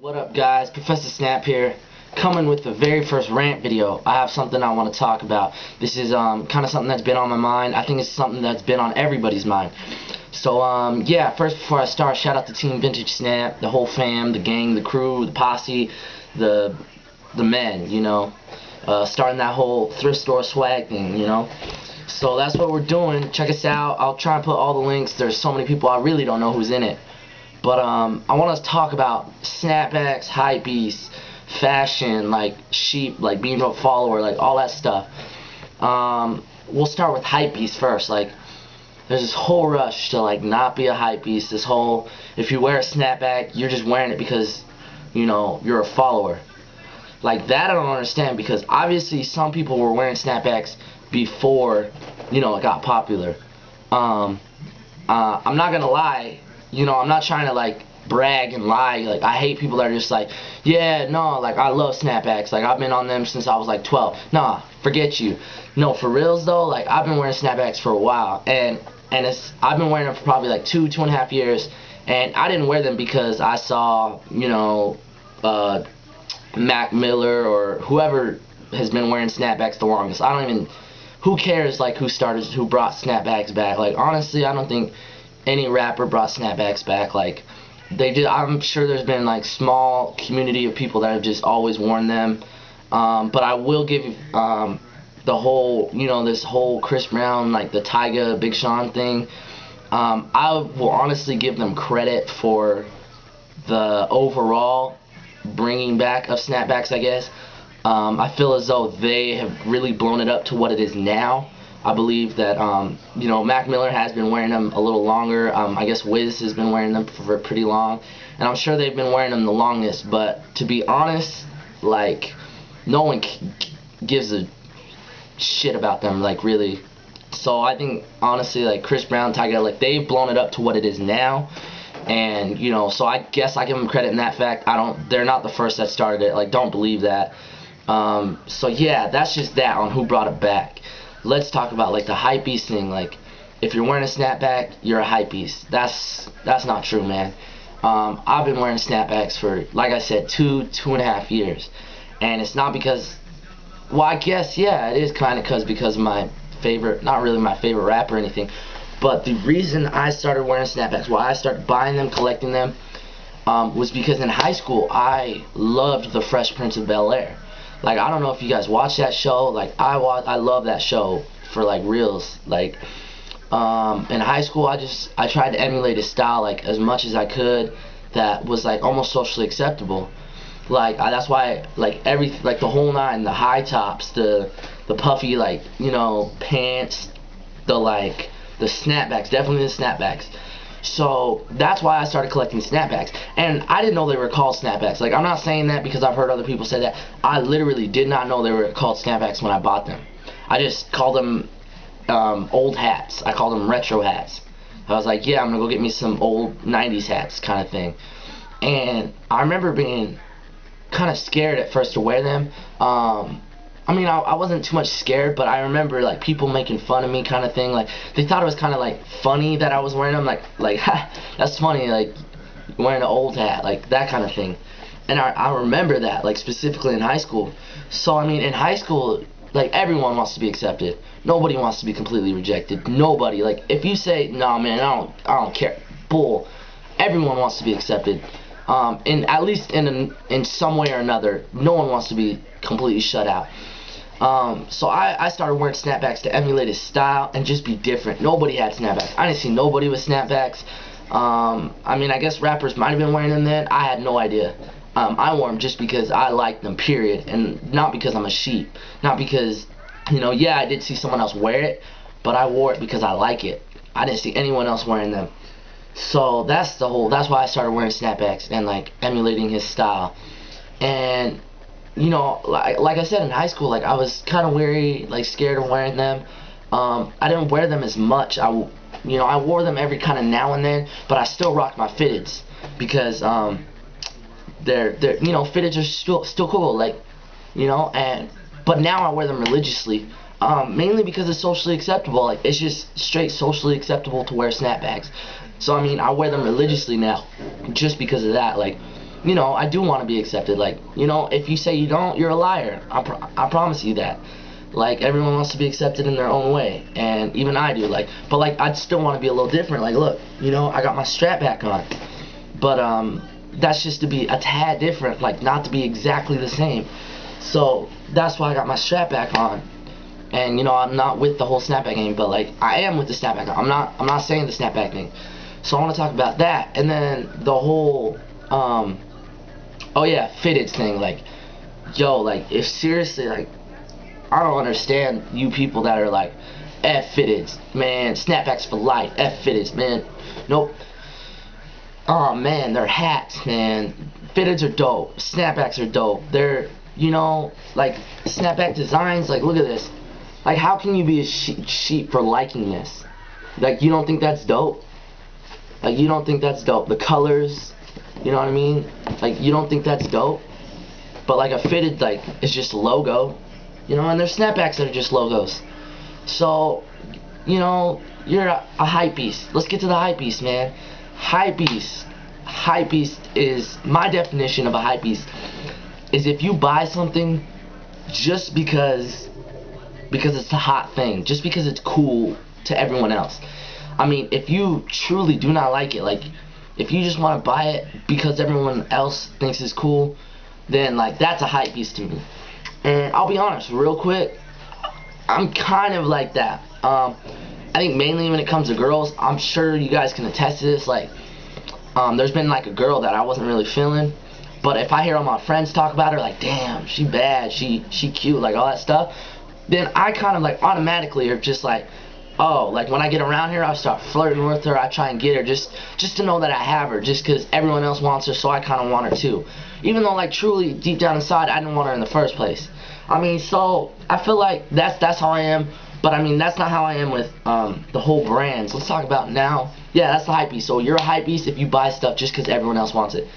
What up, guys? ProfessorSnapp here, coming with the very first rant video. I have something I want to talk about. This is kind of something that's been on my mind. I think it's something that's been on everybody's mind. So yeah, first before I start, shout out to Team Vintage Snap, the whole fam, the gang, the crew, the posse, the men, you know, starting that whole thrift store swag thing, you know. So that's what we're doing. Check us out. I'll try and put all the links. There's so many people I really don't know who's in it. But I want to talk about snapbacks, hypebeasts, fashion, like sheep, like being a follower, like all that stuff. We'll start with hypebeasts first. Like, there's this whole rush to like not be a hypebeast. This whole, if you wear a snapback, you're just wearing it because, you know, you're a follower. Like that I don't understand, because obviously some people were wearing snapbacks before, you know, it got popular. I'm not gonna lie. You know, I'm not trying to like brag and lie. Like, I hate people that are just like, yeah, no, like I love snapbacks. Like, I've been on them since I was like 12. Nah, forget you. No, for reals though, like I've been wearing snapbacks for a while, and I've been wearing them for probably like 2.5 years, and I didn't wear them because I saw, you know, Mac Miller or whoever has been wearing snapbacks the longest. I don't even, who cares like who brought snapbacks back? Like, honestly, I don't think any rapper brought snapbacks back. Like, they did. I'm sure there's been like small community of people that have just always worn them, but I will give the whole, you know, this whole Chris Brown, like the Tyga Big Sean thing, I will honestly give them credit for the overall bringing back of snapbacks, I guess. I feel as though they have really blown it up to what it is now. I believe that, you know, Mac Miller has been wearing them a little longer. I guess Wiz has been wearing them for pretty long. And I'm sure they've been wearing them the longest. But to be honest, like, no one gives a shit about them, like, really. So I think, honestly, like, Chris Brown, Tyga, like, they've blown it up to what it is now. And, you know, so I guess I give them credit in that fact. They're not the first that started it. Like, don't believe that. So, yeah, that's just that on who brought it back. Let's talk about like the hypebeast thing. Like, if you're wearing a snapback, you're a hypebeast. That's not true, man. I've been wearing snapbacks for, like I said, 2.5 years, and it's not because, well, I guess yeah, it is kind of because of my favorite, not really my favorite rapper or anything, but the reason I started wearing snapbacks, why I started buying them, collecting them, was because in high school I loved The Fresh Prince of Bel-Air. Like, I don't know if you guys watch that show. Like, I love that show for like reals. Like, in high school, I tried to emulate his style like as much as I could. That was like almost socially acceptable. Like, that's why like the whole nine, the high tops, the puffy, like, you know, pants, the snapbacks, definitely the snapbacks. So that's why I started collecting snapbacks, and I didn't know they were called snapbacks. Like, I'm not saying that because I've heard other people say that. I literally did not know they were called snapbacks when I bought them. I just called them old hats. I called them retro hats. I was like, yeah, I'm gonna go get me some old 90s hats kind of thing. And I remember being kind of scared at first to wear them. I mean, I wasn't too much scared, but I remember like people making fun of me kind of thing. Like, they thought it was kind of like funny that I was wearing them. Like ha, that's funny, like wearing an old hat, like that kind of thing. And I remember that, like, specifically in high school. So I mean, in high school, like, everyone wants to be accepted. Nobody wants to be completely rejected. Nobody. Like, if you say, no, man, I don't care, bull. Everyone wants to be accepted. At least in some way or another. No one wants to be completely shut out. So I started wearing snapbacks to emulate his style and just be different. Nobody had snapbacks. I didn't see nobody with snapbacks. I mean, I guess rappers might have been wearing them then. I had no idea. I wore them just because I liked them, period, and not because I'm a sheep. Not because, you know, yeah, I did see someone else wear it, but I wore it because I like it. I didn't see anyone else wearing them. So that's why I started wearing snapbacks and like emulating his style. And, you know, like I said, in high school, like, I was kind of weary, like scared of wearing them. I didn't wear them as much. You know, I wore them every kind of now and then, but I still rocked my fitteds because they're you know, fitteds are still cool, like, you know. But now I wear them religiously, mainly because it's socially acceptable. Like, it's just straight socially acceptable to wear snapbacks. So I mean, I wear them religiously now, just because of that. Like, you know, I do want to be accepted. Like, you know, if you say you don't, you're a liar. I promise you that. Like, everyone wants to be accepted in their own way, and even I do. Like, but like, I'd still want to be a little different. Like, look, you know, I got my strap back on, but that's just to be a tad different, like not to be exactly the same. So that's why I got my strap back on. And you know, I'm not with the whole snapback game, but like I am with the snapback. I'm not saying the snapback thing. So I want to talk about that, and then the whole oh yeah, fitted thing. Like, yo, like if seriously, like I don't understand you people that are like F.W.D, man, snapbacks for life, F.W.D, man. Nope. Oh man, they're hats, man. Fitteds are dope. Snapbacks are dope. They're, you know, like snapback designs. Like, look at this. Like, how can you be a sheep for liking this? Like, you don't think that's dope? Like, you don't think that's dope? The colors, you know what I mean? Like, you don't think that's dope? But like a fitted, like, it's just a logo, you know. And there's snapbacks that are just logos. So, you know, you're a hype beast. Let's get to the hype beast, man. Hypebeast. Hypebeast is, my definition of a hypebeast is if you buy something just because it's a hot thing, just because it's cool to everyone else. I mean, if you truly do not like it, like if you just want to buy it because everyone else thinks it's cool, then like that's a hypebeast to me. And I'll be honest, real quick, I'm kind of like that. I think mainly when it comes to girls, I'm sure you guys can attest to this. Like, there's been like a girl that I wasn't really feeling, but if I hear all my friends talk about her, like, damn, she bad, she cute, like all that stuff, then I kind of like automatically are just like, oh, like when I get around her, I start flirting with her. I try and get her just to know that I have her, just because everyone else wants her, so I kind of want her too. Even though like truly deep down inside, I didn't want her in the first place. I mean, so I feel like that's how I am. But I mean, that's not how I am with the whole brands. Let's talk about now. Yeah, that's the hype beast. So you're a hype beast if you buy stuff just because everyone else wants it.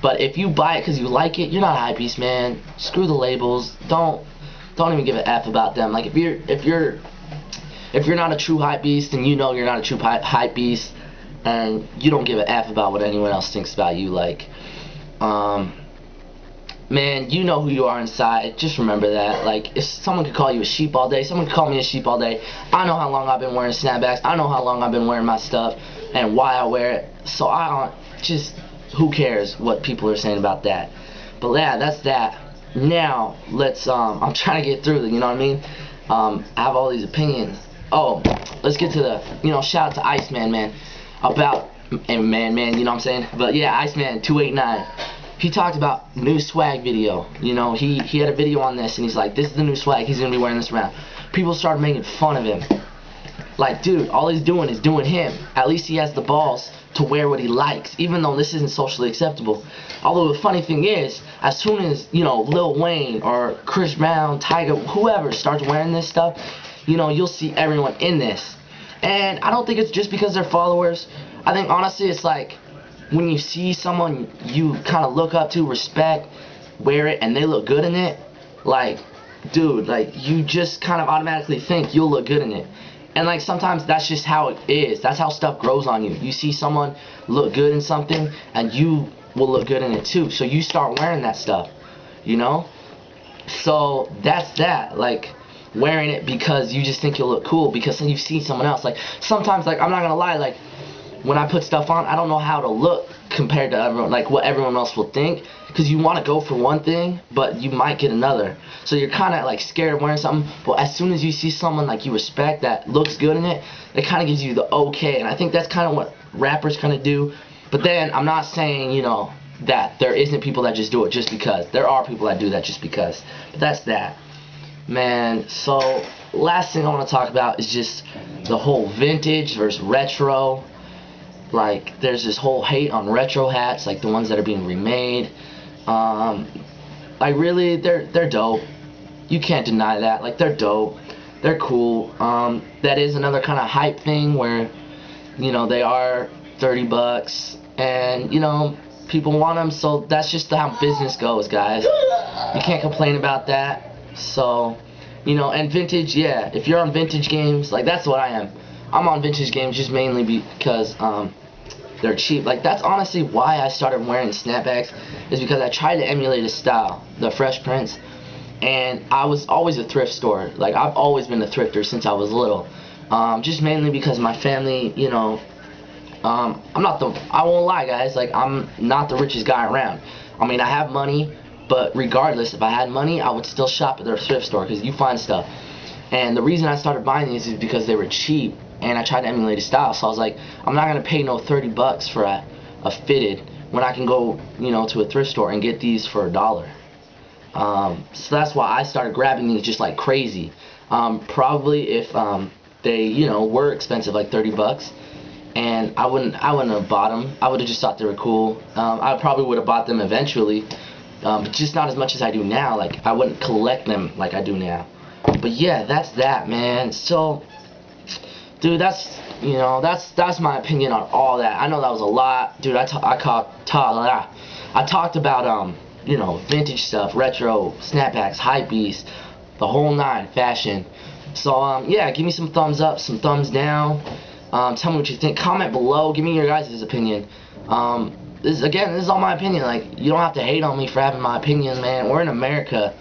But if you buy it because you like it, you're not a hype beast, man. Screw the labels. Don't even give an F about them. Like if you're not a true hype beast, then you know you're not a true hype beast, and you don't give an F about what anyone else thinks about you. Like, man, you know who you are inside. Just remember that. Like, if someone could call you a sheep all day, someone could call me a sheep all day. I know how long I've been wearing snapbacks. I know how long I've been wearing my stuff and why I wear it. So I don't, just, who cares what people are saying about that. But yeah, that's that. Now, let's, I'm trying to get through it, you know what I mean? I have all these opinions. Oh, let's get to the, you know, shout out to Iceman, man. About, and man, you know what I'm saying? But yeah, Iceman 289. He talked about new swag video. You know, he had a video on this, and he's like, this is the new swag, he's gonna be wearing this around. People started making fun of him. Like, dude, all he's doing is doing him. At least he has the balls to wear what he likes, even though this isn't socially acceptable. Although the funny thing is, as soon as, you know, Lil Wayne or Chris Brown, Tiger, whoever starts wearing this stuff, you know, you'll see everyone in this. And I don't think it's just because they're followers. I think honestly it's like when you see someone you kind of look up to, respect, wear it, and they look good in it, like, dude, like, you just kind of automatically think you'll look good in it. And like sometimes that's just how it is. That's how stuff grows on you. You see someone look good in something and you will look good in it too. So you start wearing that stuff, you know? So that's that. Like, wearing it because you just think you'll look cool because you've seen someone else. Like, sometimes, like, I'm not gonna lie, like, when I put stuff on, I don't know how to look compared to everyone, like what everyone else will think, because you want to go for one thing, but you might get another. So you're kind of like scared of wearing something, but as soon as you see someone like you respect that looks good in it, it kind of gives you the okay. And I think that's kind of what rappers kind of do. But then I'm not saying, you know, that there isn't people that just do it just because. There are people that do that just because. But that's that. Man, so last thing I want to talk about is just the whole vintage versus retro. Like, there's this whole hate on retro hats, like the ones that are being remade. Like, really, they're dope. You can't deny that. Like, they're dope. They're cool. That is another kind of hype thing where, you know, they are $30, and you know, people want them. So that's just how business goes, guys. You can't complain about that. So, you know, and vintage, yeah, if you're on vintage games, like, that's what I am. I'm on vintage games just mainly because they're cheap. Like, that's honestly why I started wearing snapbacks, is because I tried to emulate a style, the Fresh Prince, and I was always a thrift store. Like, I've always been a thrifter since I was little, just mainly because my family, you know, I won't lie, guys, like, I'm not the richest guy around. I mean, I have money, but regardless, if I had money, I would still shop at their thrift store, because you find stuff. And the reason I started buying these is because they were cheap, and I tried to emulate a style. So I was like, I'm not gonna pay no 30 bucks for a fitted when I can go, you know, to a thrift store and get these for $1. So that's why I started grabbing these just like crazy. Probably if they, you know, were expensive, like 30 bucks, and I wouldn't have bought them. I would have just thought they were cool. I probably would have bought them eventually, but just not as much as I do now. Like, I wouldn't collect them like I do now. But yeah, that's that, man. So, dude, that's my opinion on all that. I know that was a lot, dude. I talked about you know, vintage stuff, retro, snapbacks, Hypebeasts, the whole nine, fashion. So yeah, give me some thumbs up, some thumbs down. Tell me what you think. Comment below. Give me your guys' opinion. This is all my opinion. Like, you don't have to hate on me for having my opinion, man. We're in America.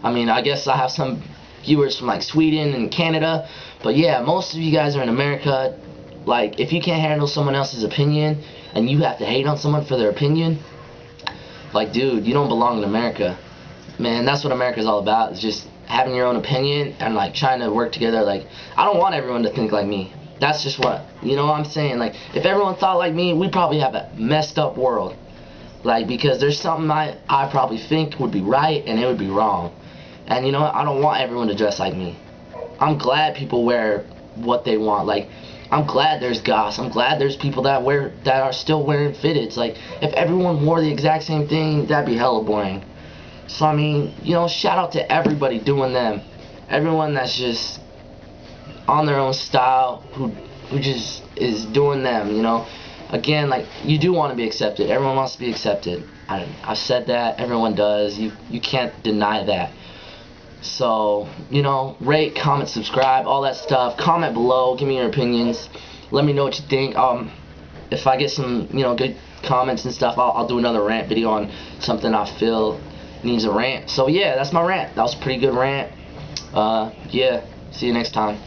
I mean, I guess I have some viewers from like Sweden and Canada, but yeah, most of you guys are in America. Like, if you can't handle someone else's opinion and you have to hate on someone for their opinion, like, dude, you don't belong in America, man. That's what America's all about, is just having your own opinion and like trying to work together. Like, I don't want everyone to think like me. That's just what, you know what I'm saying? Like, if everyone thought like me, we'd probably have a messed up world. Like, because there's something I probably think would be right and it would be wrong. And you know what? I don't want everyone to dress like me. I'm glad people wear what they want. Like, I'm glad there's goths. I'm glad there's people that are still wearing fitteds. Like, if everyone wore the exact same thing, that'd be hella boring. So I mean, you know, shout out to everybody doing them. Everyone that's just on their own style, who just is doing them, you know. Again, like, you do want to be accepted. Everyone wants to be accepted. I've said that. Everyone does. You can't deny that. So, you know, rate, comment, subscribe, all that stuff. Comment below, give me your opinions. Let me know what you think. If I get some, you know, good comments and stuff, I'll do another rant video on something I feel needs a rant. So yeah, that's my rant. That was a pretty good rant. Yeah, see you next time.